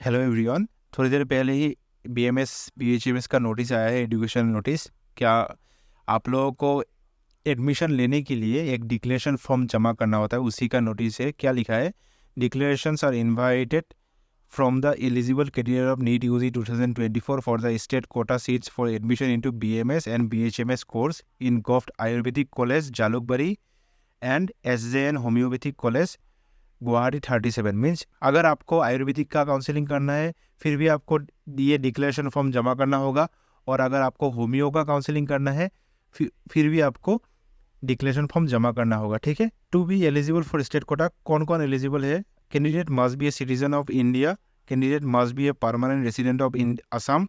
Hello everyone. थोड़ी देर पहले ही BMS BHMS का नोटिस आया है, एजुकेशन नोटिस। क्या आप लोगों को एडमिशन लेने के लिए एक डिक्लेरेशन फॉर्म जमा करना होता है, उसी का नोटिस है। क्या लिखा है? Declarations are invited from the eligible candidate of NEET UG 2024 for the state quota seats for admission into BMS and BHMS course in govt Ayurvedic college Jalukbari and SJN homeopathic college Guwahati 37। Means अगर आपको आयुर्वेदिक का counselling करना है फिर भी आपको ये declaration form जमा करना होगा, और अगर आपको होम्यो का काउंसलिंग करना है फिर भी आपको डिक्लेरेशन फॉर्म जमा करना होगा। ठीक है। To be eligible for state quota कौन कौन एलिजिबल है? Candidate must be a citizen of India, candidate must be a permanent resident of Assam,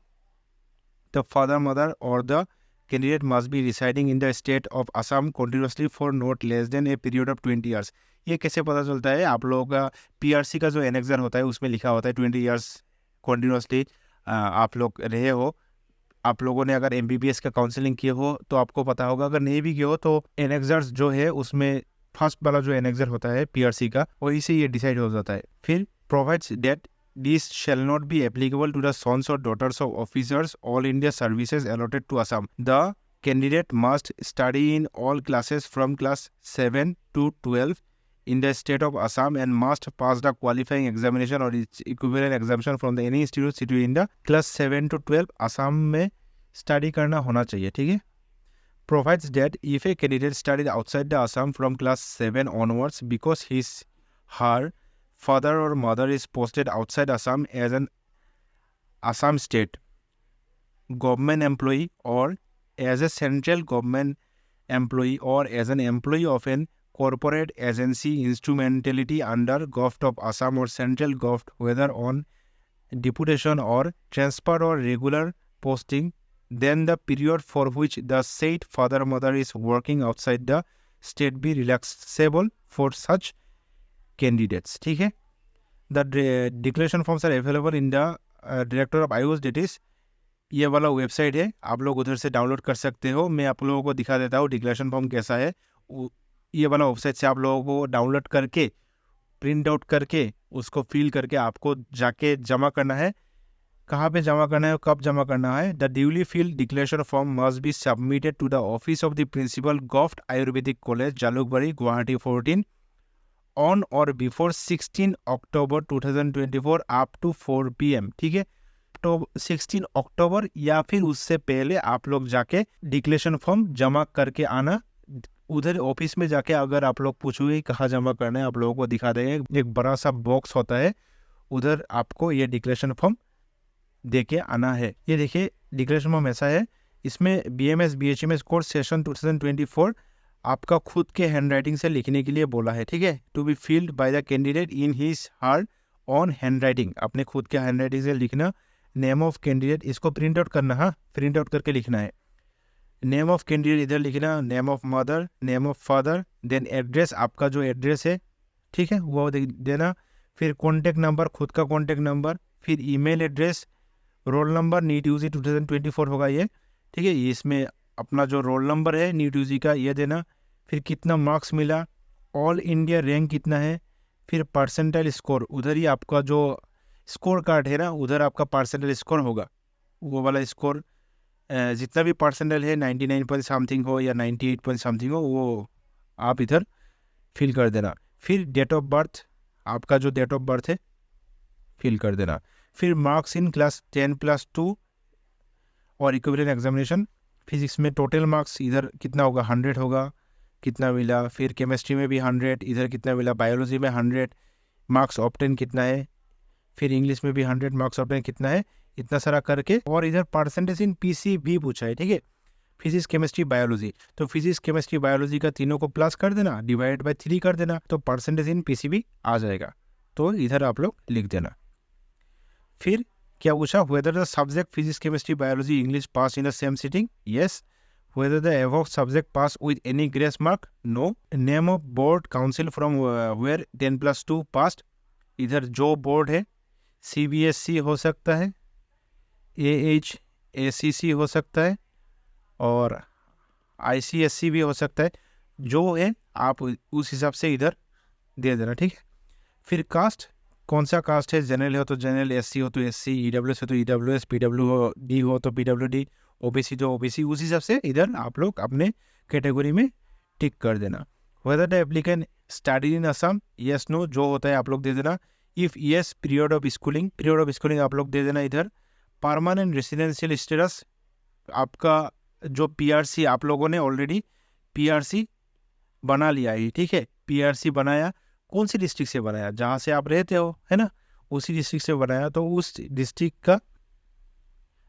the father mother और the candidate must be residing in the state of Assam continuously for not less than a period of 20 years। ये कैसे पता चलता है? आप लोगों का PRC का जो एनेक्सर होता है उसमें लिखा होता है 20 ईयर्स कॉन्टिन्यूसली आप लोग रहे हो। आप लोगों ने अगर एमबीबीएस का काउंसलिंग किए हो तो आपको पता होगा, अगर नहीं भी किए हो तो एनेक्सर्स जो है उसमें फर्स्ट वाला जो एनेक्सर होता है पीआरसी का, वही से ये डिसाइड हो जाता है। फिर provides that These shall not be applicable to the sons or daughters of officers all India services allotted to Assam. The candidate must study in all classes from class 7 to 12 in the state of Assam and must pass the qualifying examination or its equivalent examination from the any institute situated in the class 7 to 12 Assam में study करना होना चाहिए। ठीक है। Provides that if a candidate studied outside the Assam from class 7 onwards because her father or mother is posted outside Assam as an Assam state government employee or as a central government employee or as an employee of an corporate agency instrumentality under Govt of Assam or central Govt, whether on deputation or transfer or regular posting, then the period for which the said father mother is working outside the state be relaxable for such candidates। ठीक है। The declaration forms are available in the director of AYUSH, date is ये वाला website है, आप लोग उधर से download कर सकते हो। मैं आप लोगों को दिखा देता हूँ डिक्लेरेशन फॉर्म कैसा है। ये वाला वेबसाइट से आप लोगों को डाउनलोड करके प्रिंट आउट करके उसको फिल करके आपको जाके जमा करना है। कहाँ पे जमा करना है, कब जमा करना है? The duly filled declaration form must be submitted to the office of the principal govt Ayurvedic college Jalukbari Guwahati 14 on or before 16 October 2024 up to 4 PM। ठीक है। तो 16 अक्टूबर या फिर उससे पहले आप लोग जाके डिक्लेरेशन फॉर्म जमा करके आना। उधर ऑफिस में जाके अगर आप लोग पूछोगे कहाँ जमा करना है, आप लोगों को दिखा देंगे। एक बड़ा सा बॉक्स होता है, उधर आपको ये डिक्लेरेशन फॉर्म दे के आना है। ये देखिए डिक्लेरेशन फॉर्म ऐसा है, इसमें बीएमएस बीएचएमएस कोर्स सेशन 2024 आपका खुद के हैंडराइटिंग से लिखने के लिए बोला है। ठीक है। To be filled by the candidate in his her own handwriting, अपने खुद के हैंडराइटिंग से लिखना। नेम ऑफ कैंडिडेट इसको प्रिंट आउट करना, हाँ प्रिंट आउट करके लिखना है। नेम ऑफ कैंडिडेट इधर लिखना, name of mother, name of father, then address, आपका जो एड्रेस है ठीक है वो देना। फिर कॉन्टैक्ट नंबर, खुद का कॉन्टैक्ट नंबर, फिर email address, roll number NEET UG 2024 होगा ये। ठीक है। इसमें अपना जो रोल नंबर है नीट यूजी का ये देना। फिर कितना मार्क्स मिला, ऑल इंडिया रैंक कितना है, फिर परसेंटाइल स्कोर, उधर ही आपका जो स्कोर कार्ड है ना उधर आपका परसेंटाइल स्कोर होगा, वो वाला स्कोर जितना भी परसेंटाइल है 99 पॉइंट समथिंग हो या 98 पॉइंट समथिंग हो वो आप इधर फिल कर देना। फिर डेट ऑफ बर्थ, आपका जो डेट ऑफ बर्थ है फिल कर देना। फिर मार्क्स इन क्लास 10+2 और इक्विवेलेंट एग्जामिनेशन। फिजिक्स में टोटल मार्क्स इधर कितना होगा, 100 होगा, कितना मिला। फिर केमिस्ट्री में भी 100, इधर कितना मिला। बायोलॉजी में 100 मार्क्स ऑब्टेन कितना है। फिर इंग्लिश में भी 100 मार्क्स ऑब्टेन कितना है, इतना सारा करके। और इधर परसेंटेज इन पीसी भी पूछा है। ठीक है। फिजिक्स केमिस्ट्री बायोलॉजी, तो फिजिक्स केमिस्ट्री बायोलॉजी का तीनों को प्लस कर देना, डिवाइड बाय 3 कर देना, तो परसेंटेज इन पीसी भी आ जाएगा। तो इधर आप लोग लिख देना। फिर क्या पूछा? Whether the subject physics chemistry biology English pass in the same sitting, yes. Whether the above subject pass with any grace mark, no. Name of board council from where 10+2 passed, इधर जो बोर्ड है CBSC हो सकता है, AHACC हो सकता है और ICSC भी हो सकता है। जो है आप उस हिसाब से इधर दे देना। ठीक है। फिर कास्ट, कौन सा कास्ट है, जनरल हो तो जनरल, एससी हो तो एससी, ईडब्ल्यूएस हो तो ईडब्ल्यूएस, पीडब्ल्यूडी हो तो पीडब्ल्यूडी, ओबीसी तो ओबीसी, उस हिसाब से इधर आप लोग अपने कैटेगरी में टिक कर देना। Whether the applicant study in Assam, yes no जो होता है आप लोग दे देना। If yes, period of schooling आप लोग दे देना इधर। परमानेंट रेसिडेंशियल स्टेटस, आपका जो पीआरसी आप लोगों ने ऑलरेडी पीआरसी बना लिया है, ठीक है, पीआरसी बनाया, कौन सी डिस्ट्रिक्ट से बनाया, जहाँ से आप रहते हो, है ना, उसी डिस्ट्रिक्ट से बनाया, तो उस डिस्ट्रिक्ट का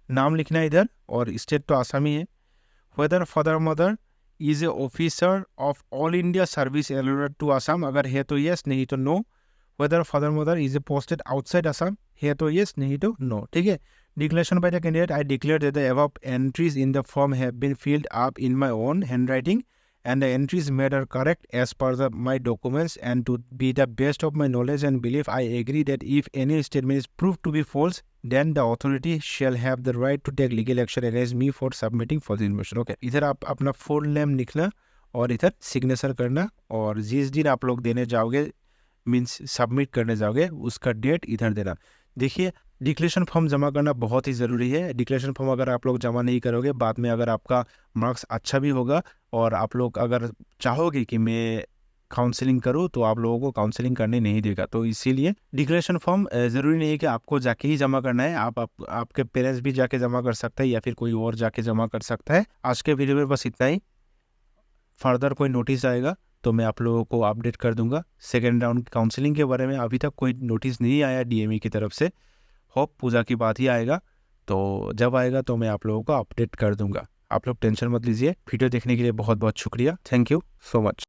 नाम लिखना है इधर, और स्टेट तो आसाम ही है। Whether father mother is a officer of all India service allotted to Assam, अगर है तो यस, नहीं तो no. Whether father mother is a posted outside Assam, है तो यस, नहीं तो नो, ठीक है। Declaration by the candidate, I declare that the above entries in the form have been filled up in my own handwriting and the entries made are correct as per my documents, and to be the best of my knowledge and belief, I agree that if any statement is proved to be false, then the authority shall have the right to take legal action against me for submitting false information. Okay, इधर आप अपना full name लिखना और इधर signature करना, और जिस दिन आप लोग देने जाओगे, मीन्स सबमिट करने जाओगे, उसका डेट इधर देना। देखिए, डिक्लेरेशन फॉर्म जमा करना बहुत ही ज़रूरी है। डिक्लेरेशन फॉर्म अगर आप लोग जमा नहीं करोगे, बाद में अगर आपका मार्क्स अच्छा भी होगा और आप लोग अगर चाहोगे कि मैं काउंसलिंग करूं, तो आप लोगों को काउंसलिंग करने नहीं देगा। तो इसीलिए डिक्लेरेशन फॉर्म ज़रूरी नहीं है कि आपको जाके ही जमा करना है, आपके पेरेंट्स भी जाके जमा कर सकते हैं या फिर कोई और जाके जमा कर सकता है। आज के वीडियो में बस इतना ही। फर्दर कोई नोटिस आएगा तो मैं आप लोगों को अपडेट कर दूंगा। सेकेंड राउंड काउंसलिंग के बारे में अभी तक कोई नोटिस नहीं आया डीएमई की तरफ से, होप पूजा की बात ही आएगा, तो जब आएगा तो मैं आप लोगों को अपडेट कर दूंगा। आप लोग टेंशन मत लीजिए। वीडियो देखने के लिए बहुत बहुत शुक्रिया। Thank you so much.